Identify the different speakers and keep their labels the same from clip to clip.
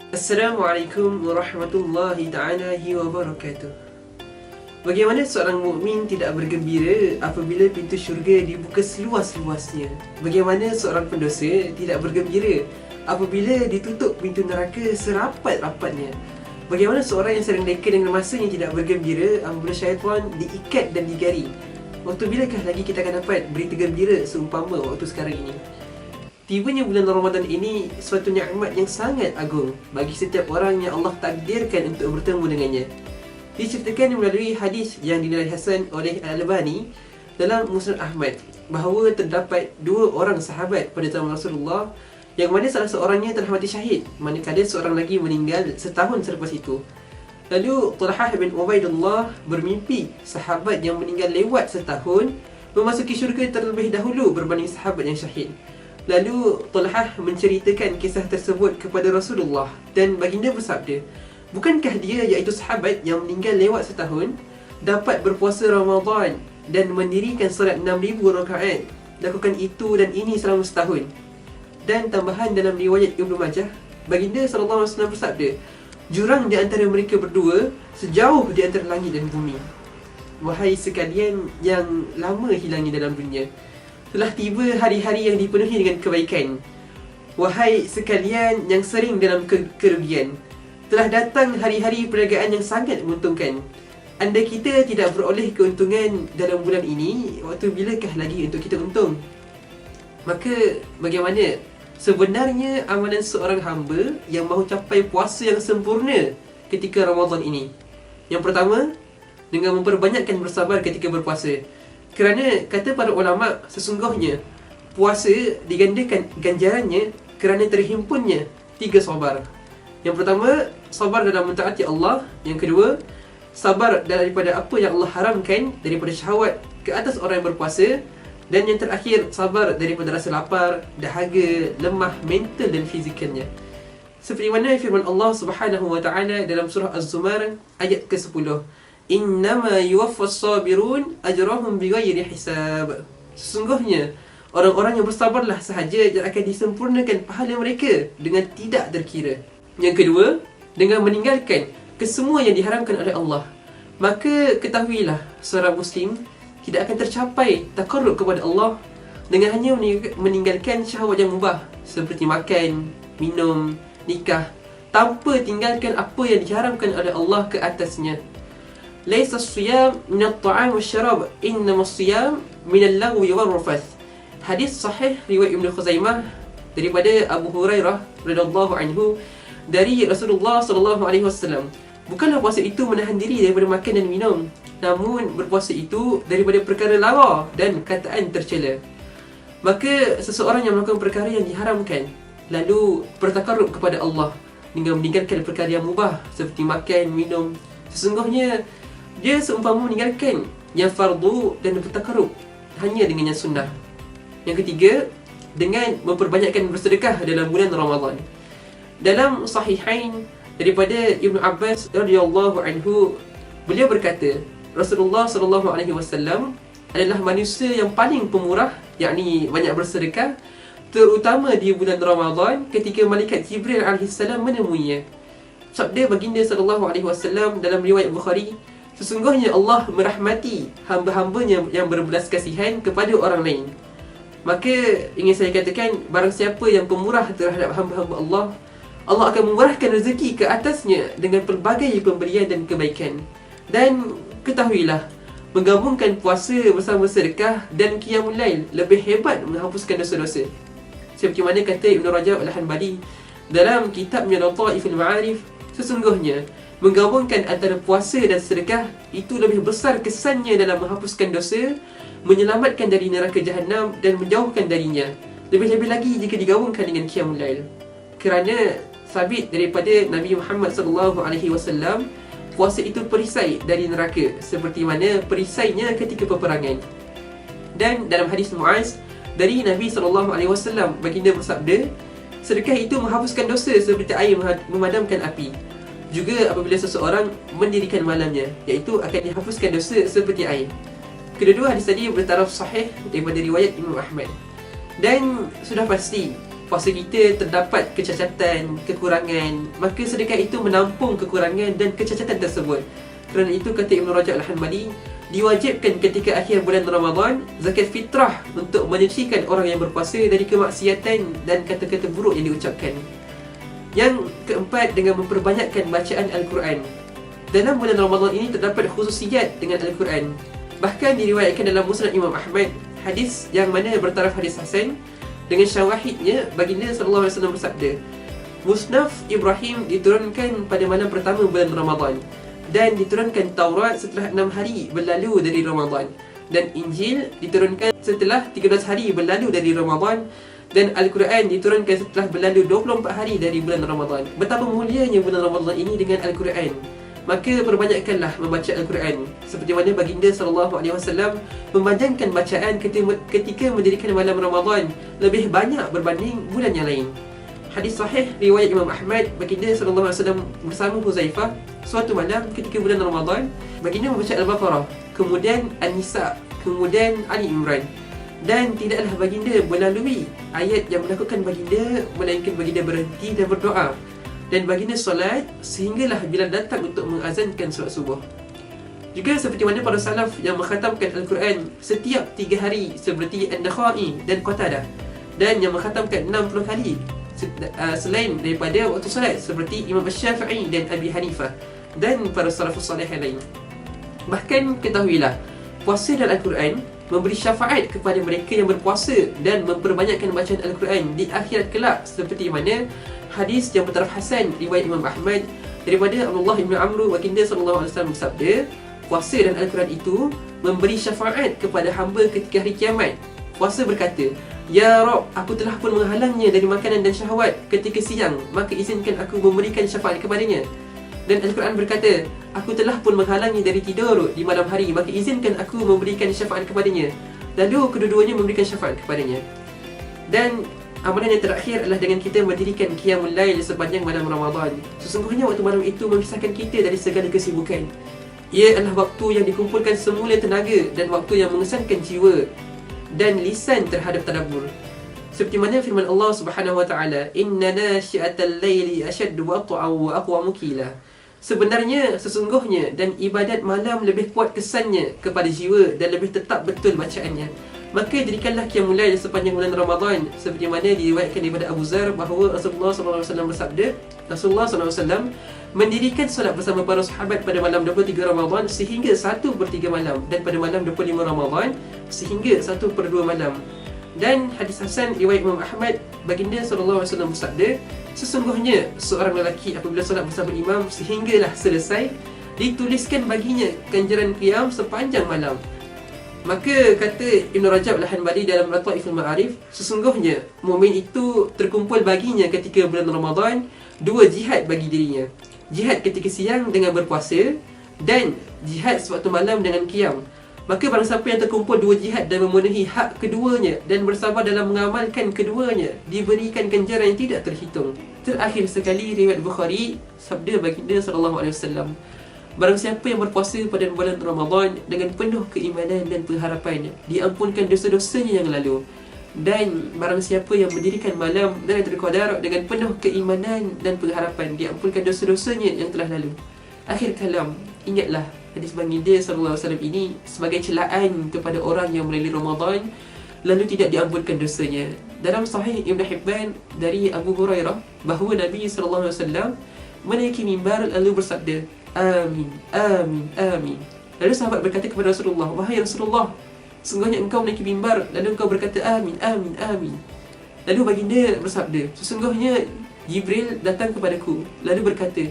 Speaker 1: Assalamualaikum warahmatullahi ta'ala wabarakatuh. Bagaimana seorang mukmin tidak bergembira apabila pintu syurga dibuka seluas-luasnya? Bagaimana seorang pendosa tidak bergembira apabila ditutup pintu neraka serapat-rapatnya? Bagaimana seorang yang sering leka dengan masanya tidak bergembira apabila syaitan diikat dan digari? Waktu bilakah lagi kita akan dapat berita gembira seumpama waktu sekarang ini? Tibanya bulan Ramadan ini suatu nikmat yang sangat agung bagi setiap orang yang Allah takdirkan untuk bertemu dengannya. Diceritakan melalui hadis yang dinilai hasan oleh Al-Albani dalam Musnad Ahmad bahawa terdapat dua orang sahabat pada zaman Rasulullah yang mana salah seorangnya telah mati syahid, manakala seorang lagi meninggal setahun selepas itu. Lalu Talhah bin Ubaidullah bermimpi sahabat yang meninggal lewat setahun memasuki syurga terlebih dahulu berbanding sahabat yang syahid. Lalu Talhah menceritakan kisah tersebut kepada Rasulullah dan baginda bersabda, bukankah dia iaitu sahabat yang meninggal lewat setahun dapat berpuasa Ramadan dan mendirikan solat 6,000 rakaat, lakukan itu dan ini selama setahun. Dan tambahan dalam riwayat Ibnu Majah, baginda SAW bersabda, jurang di antara mereka berdua sejauh di antara langit dan bumi. Wahai sekalian yang lama hilangnya dalam dunia, telah tiba hari-hari yang dipenuhi dengan kebaikan. Wahai sekalian yang sering dalam kerugian, telah datang hari-hari perniagaan yang sangat menguntungkan. Andai kita tidak beroleh keuntungan dalam bulan ini, waktu bilakah lagi untuk kita untung? Maka bagaimana sebenarnya amalan seorang hamba yang mahu capai puasa yang sempurna ketika Ramadan ini? Yang pertama, dengan memperbanyakkan bersabar ketika berpuasa. Kerana kata para ulama, sesungguhnya puasa digandakan ganjarannya kerana terhimpunnya 3 sabar. Yang pertama, sabar dalam mentaati Allah. Yang kedua, sabar daripada apa yang Allah haramkan daripada syahwat ke atas orang yang berpuasa. Dan yang terakhir, sabar daripada rasa lapar, dahaga, lemah mental dan fizikalnya. Seperti mana firman Allah Subhanahu wa taala dalam surah Az-Zumar ayat ke-10, innama yuwaffas sabirun ajrahum bighairi hisab. Sesungguhnya orang-orang yang bersabarlah sahaja yang akan disempurnakan pahala mereka dengan tidak terkira. Yang kedua, dengan meninggalkan kesemua yang diharamkan oleh Allah, maka ketahuilah seorang muslim tidak akan tercapai taqarrub kepada Allah dengan hanya meninggalkan syahwat yang mubah seperti makan, minum, nikah, tanpa tinggalkan apa yang diharamkan oleh Allah ke atasnya. Laisa as-siyam min at-ta'am wasyarab, innama as-siyam min al-lagwi war-rafath. Hadis sahih riwayat Ibnu Khuzaimah daripada Abu Hurairah radhiyallahu anhu dari Rasulullah sallallahu alaihi wasallam. Bukanlah puasa itu menahan diri daripada makan dan minum, namun berpuasa itu daripada perkara lara dan kataan tercela. Maka seseorang yang melakukan perkara yang diharamkan lalu bertakarrub kepada Allah dengan meninggalkan perkara yang mubah seperti makan, minum, sesungguhnya dia seumpama meninggalkan yang fardu dan bertakarrub hanya dengan yang sunnah. Yang ketiga, dengan memperbanyakkan bersedekah dalam bulan Ramadan. Dalam Sahihain daripada Ibnu Abbas radhiyallahu anhu, beliau berkata, Rasulullah sallallahu alaihi wasallam adalah manusia yang paling pemurah, yakni banyak bersedekah, terutama di bulan Ramadan ketika malaikat Jibril alaihi salam menemuinya. Sabda baginda sallallahu alaihi wasallam dalam riwayat Bukhari, sesungguhnya Allah merahmati hamba-hambanya yang berbelas kasihan kepada orang lain. Maka ingin saya katakan, barang siapa yang pemurah terhadap hamba-hamba Allah, Allah akan memurahkan rezeki ke atasnya dengan pelbagai pemberian dan kebaikan. Dan ketahuilah, menggabungkan puasa bersama sedekah dan qiyamul lail lebih hebat menghapuskan dosa-dosa. Seperti mana kata Ibn Rajab Al-Hanbali dalam kitabnya Lataiful Ma'arif, sesungguhnya menggabungkan antara puasa dan sedekah itu lebih besar kesannya dalam menghapuskan dosa, menyelamatkan dari neraka Jahannam dan menjauhkan darinya. Lebih-lebih lagi jika digabungkan dengan qiyamul lail. Kerana sabit daripada Nabi Muhammad sallallahu alaihi wasallam, puasa itu perisai dari neraka seperti mana perisainya ketika peperangan. Dan dalam hadis Muaz dari Nabi sallallahu alaihi wasallam, baginda bersabda, sedekah itu menghapuskan dosa seperti air memadamkan api. Juga apabila seseorang mendirikan malamnya, iaitu akan dihapuskan dosa seperti air. Kedua-dua hadis tadi bertaraf sahih daripada riwayat Imam Ahmad. Dan sudah pasti puasa kita terdapat kecacatan, kekurangan, maka sedekah itu menampung kekurangan dan kecacatan tersebut. Kerana itu kata Ibn Rajab Al-Hanbali, diwajibkan ketika akhir bulan Ramadan zakat fitrah untuk menyucikan orang yang berpuasa dari kemaksiatan dan kata-kata buruk yang diucapkan. Yang keempat, dengan memperbanyakkan bacaan Al-Quran. Dalam bulan Ramadan ini terdapat khususiyat dengan Al-Quran. Bahkan diriwayatkan dalam Musnad Imam Ahmad, hadis yang mana bertaraf hadis hasan, dengan syawahidnya baginda sallallahu alaihi wasallam bersabda, Musnaf Ibrahim diturunkan pada malam pertama bulan Ramadan, dan diturunkan Taurat setelah 6 hari berlalu dari Ramadan, dan Injil diturunkan setelah 13 hari berlalu dari Ramadan, dan Al-Quran diturunkan setelah berlalu 24 hari dari bulan Ramadan. Betapa mulianya bulan Ramadan ini dengan Al-Quran. Maka perbanyakkanlah membaca Al-Quran, seperti mana baginda SAW memanjangkan bacaan ketika mendirikan malam Ramadan lebih banyak berbanding bulan yang lain. Hadis sahih riwayat Imam Ahmad, baginda SAW bersama Huzaifah suatu malam ketika bulan Ramadan, baginda membaca Al-Baqarah, kemudian An-Nisa, kemudian Ali Imran. Dan tidaklah baginda melalui ayat yang menakutkan baginda, melainkan baginda berhenti dan berdoa. Dan baginda solat sehinggalah bila datang untuk mengazankan solat subuh. Juga seperti mana para salaf yang mengkhatamkan Al-Quran setiap 3 hari seperti An-Nakhai dan Qatadah, dan yang mengkhatamkan 60 kali selain daripada waktu solat seperti Imam Syafi'i dan Abi Hanifah dan para salafus salih yang lain. Bahkan ketahuilah, puasa dan Al-Quran memberi syafaat kepada mereka yang berpuasa dan memperbanyakkan bacaan Al-Quran di akhirat kelak, seperti mana hadis yang bertaraf hasan riwayat Imam Ahmad daripada Abdullah bin Amr, baginda sallallahu alaihi wasallam bersabda, puasa dan Al-Quran itu memberi syafaat kepada hamba ketika hari kiamat. Puasa berkata, Ya Rabb, aku telah pun menghalangnya dari makanan dan syahwat ketika siang, maka izinkan aku memberikan syafaat kepadanya. Dan Al-Quran berkata, aku telah pun menghalangi dari tidur di malam hari, maka izinkan aku memberikan syafaat kepadanya. Lalu kedua-duanya memberikan syafaat kepadanya. Dan amalan yang terakhir adalah dengan kita mendirikan Qiyamul Lail sepanjang malam Ramadan. Sesungguhnya waktu malam itu memisahkan kita dari segala kesibukan. Ia adalah waktu yang dikumpulkan semula tenaga dan waktu yang mengesankan jiwa dan lisan terhadap tadabbur. Seperti mana firman Allah Subhanahu wa taala, "Inna nasyi'atal laili ashaddu wat'an wa aqwamu qila." Sebenarnya, sesungguhnya dan ibadat malam lebih kuat kesannya kepada jiwa dan lebih tetap betul bacaannya. Maka jadikanlah Qiyamul Lail sepanjang bulan Ramadan, seperti mana diriwayatkan daripada Abu Zar bahawa Rasulullah SAW bersabda, Rasulullah SAW mendirikan solat bersama para sahabat pada malam 23 Ramadan sehingga 1/3 malam, dan pada malam 25 Ramadan sehingga 1/2 malam. Dan hadis hasan riwayat Imam Ahmad, baginda SAW bersabda, sesungguhnya seorang lelaki apabila solat bersama imam sehinggalah selesai, dituliskan baginya ganjaran qiyam sepanjang malam. Maka kata Ibn Rajab Al-Hanbali dalam Lataiful Ma'arif, sesungguhnya mukmin itu terkumpul baginya ketika bulan Ramadan 2 jihad bagi dirinya. Jihad ketika siang dengan berpuasa, dan jihad sewaktu malam dengan qiyam. Maka barang siapa yang terkumpul 2 jihad dan memenuhi hak keduanya dan bersabar dalam mengamalkan keduanya, diberikan ganjaran yang tidak terhitung. Terakhir sekali riwayat Bukhari, sabda baginda SAW, barang siapa yang berpuasa pada bulan Ramadan dengan penuh keimanan dan pengharapan, diampunkan dosa-dosanya yang lalu. Dan barang siapa yang mendirikan malam Lailatul Qadar dengan penuh keimanan dan pengharapan, diampunkan dosa-dosanya yang telah lalu. Akhir kalam, ingatlah hadis baginda SAW ini sebagai celaan kepada orang yang melalui Ramadan lalu tidak diampunkan dosanya. Dalam Sahih Ibn Hibban dari Abu Hurairah bahawa Nabi SAW menaiki mimbar lalu bersabda, Amin, amin, amin. Lalu sahabat berkata kepada Rasulullah, wahai Rasulullah, sesungguhnya engkau menaiki mimbar lalu engkau berkata amin, amin, amin. Lalu baginda bersabda, sesungguhnya Jibril datang kepadaku lalu berkata,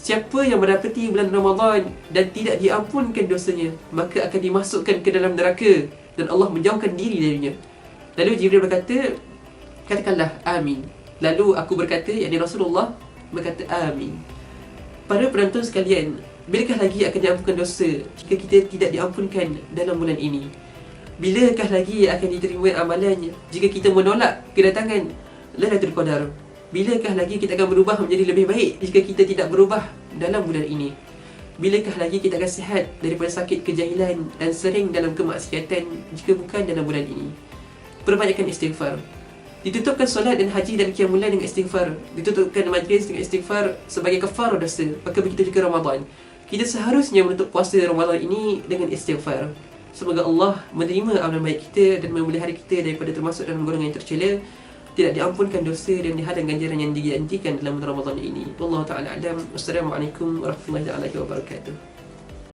Speaker 1: siapa yang mendapati bulan Ramadan dan tidak diampunkan dosanya, maka akan dimasukkan ke dalam neraka dan Allah menjauhkan diri darinya. Lalu Jibril berkata, katakanlah amin. Lalu aku berkata, yakni Rasulullah berkata amin. Para penonton sekalian, bilakah lagi akan diampunkan dosa jika kita tidak diampunkan dalam bulan ini? Bilakah lagi akan diterima amalannya jika kita menolak kedatangan Lailatul Qadar? Bilakah lagi kita akan berubah menjadi lebih baik jika kita tidak berubah dalam bulan ini? Bilakah lagi kita akan sihat daripada sakit kejahilan dan sering dalam kemaksiatan jika bukan dalam bulan ini? Perbanyakkan istighfar. Ditutupkan solat dan haji dan qiyamul lail dengan istighfar. Ditutupkan majlis dengan istighfar sebagai kafarah dosa. Maka begitu juga Ramadan. Kita seharusnya menutup puasa Ramadan ini dengan istighfar. Semoga Allah menerima amalan baik kita dan memelihara kita daripada termasuk dalam golongan yang tercela, tidak diampunkan dosa dan dihadang ganjaran yang dijanjikan dalam Ramadan ini. Wallahu ta'ala alam. Wassalamualaikum warahmatullahi wabarakatuh.